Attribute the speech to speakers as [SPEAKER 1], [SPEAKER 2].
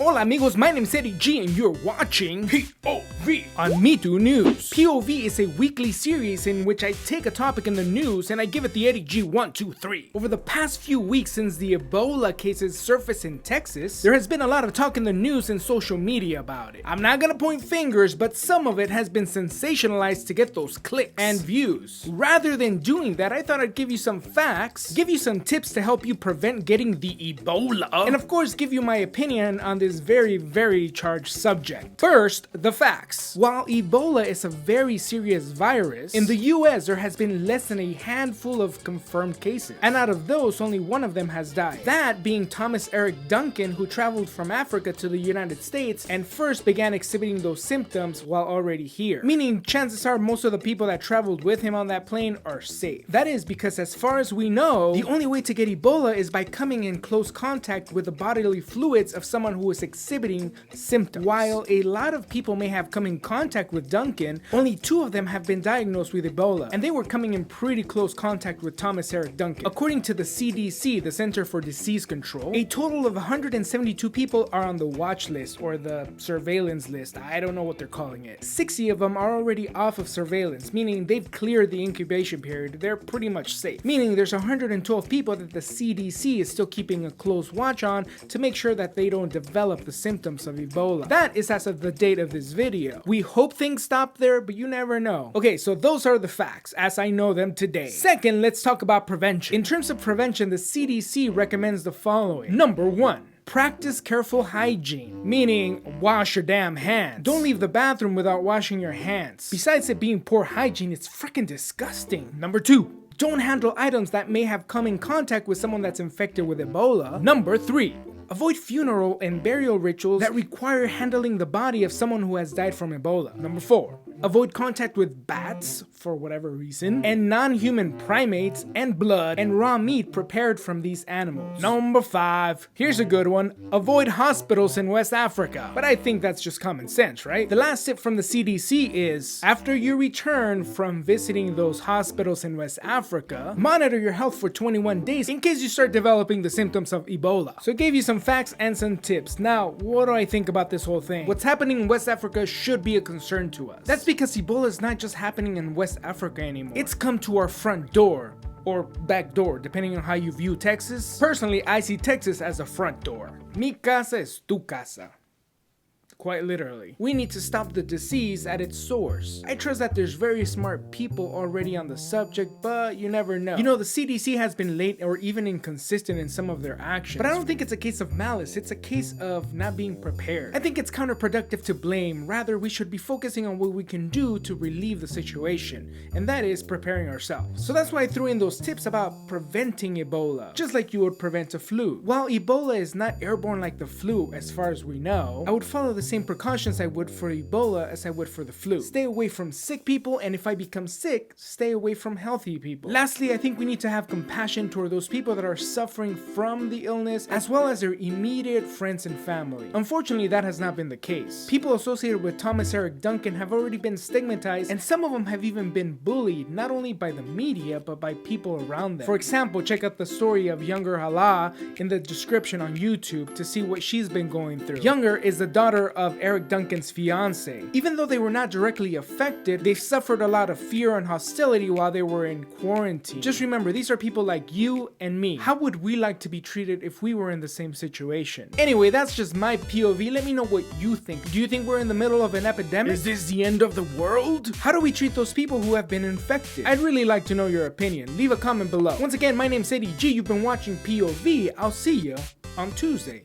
[SPEAKER 1] Hola amigos, my name is Eddie G and you're watching P.O.V on Me Too News. P.O.V is a weekly series in which I take a topic in the news and I give it the Eddie G 1, 2, 3. Over the past few weeks since the Ebola cases surfaced in Texas, there has been a lot of talk in the news and social media about it. I'm not gonna point fingers, but some of it has been sensationalized to get those clicks and views. Rather than doing that, I thought I'd give you some facts, give you some tips to help you prevent getting the Ebola, and of course give you my opinion on this very charged subject. First, the facts. While Ebola is a very serious virus, in the US there has been less than a handful of confirmed cases, and out of those only one of them has died. That being Thomas Eric Duncan, who traveled from Africa to the United States and first began exhibiting those symptoms while already here. Meaning chances are most of the people that traveled with him on that plane are safe. That is because as far as we know, the only way to get Ebola is by coming in close contact with the bodily fluids of someone who is exhibiting symptoms. While a lot of people may have come in contact with Duncan, only 2 of them have been diagnosed with Ebola, and they were coming in pretty close contact with Thomas Eric Duncan. According to the CDC, the Center for Disease Control, a total of 172 people are on the watch list or the surveillance list. I don't know what they're calling it. 60 of them are already off of surveillance, meaning they've cleared the incubation period. They're pretty much safe. Meaning there's 112 people that the CDC is still keeping a close watch on to make sure that they don't develop the symptoms of Ebola. That is as of the date of this video. We hope things stop there, but you never know. Okay, so those are the facts as I know them today. Second, let's talk about prevention. In terms of prevention, the CDC recommends the following. Number 1. Practice careful hygiene, meaning wash your damn hands. Don't leave the bathroom without washing your hands. Besides it being poor hygiene, it's freaking disgusting. Number 2. Don't handle items that may have come in contact with someone that's infected with Ebola. Number 3. Avoid funeral and burial rituals that require handling the body of someone who has died from Ebola. Number 4. Avoid contact with bats, for whatever reason, and non-human primates and blood and raw meat prepared from these animals. Number 5. Here's a good one. Avoid hospitals in West Africa. But I think that's just common sense, right? The last tip from the CDC is, after you return from visiting those hospitals in West Africa, monitor your health for 21 days in case you start developing the symptoms of Ebola. So I gave you some facts and some tips. Now, what do I think about this whole thing? What's happening in West Africa should be a concern to us. That's because Ebola is not just happening in West Africa anymore. It's come to our front door, or back door, depending on how you view Texas. Personally, I see Texas as a front door. Mi casa es tu casa. Quite literally. We need to stop the disease at its source. I trust that there's very smart people already on the subject, but you never know. You know, the CDC has been late or even inconsistent in some of their actions. But I don't think it's a case of malice, it's a case of not being prepared. I think it's counterproductive to blame. Rather, we should be focusing on what we can do to relieve the situation, and that is preparing ourselves. So that's why I threw in those tips about preventing Ebola, just like you would prevent a flu. While Ebola is not airborne like the flu as far as we know, I would follow the same precautions I would for Ebola as I would for the flu. Stay away from sick people, and if I become sick, stay away from healthy people. Lastly, I think we need to have compassion toward those people that are suffering from the illness, as well as their immediate friends and family. Unfortunately, that has not been the case. People associated with Thomas Eric Duncan have already been stigmatized, and some of them have even been bullied, not only by the media, but by people around them. For example, check out the story of Younger Hala in the description on YouTube to see what she's been going through. Younger is the daughter of Eric Duncan's fiance. Even though they were not directly affected, they suffered a lot of fear and hostility while they were in quarantine. Just remember, these are people like you and me. How would we like to be treated if we were in the same situation? Anyway, that's just my POV. Let me know what you think. Do you think we're in the middle of an epidemic? Is this the end of the world? How do we treat those people who have been infected? I'd really like to know your opinion. Leave a comment below. Once again, my name's Eddie G. You've been watching POV. I'll see you on Tuesday.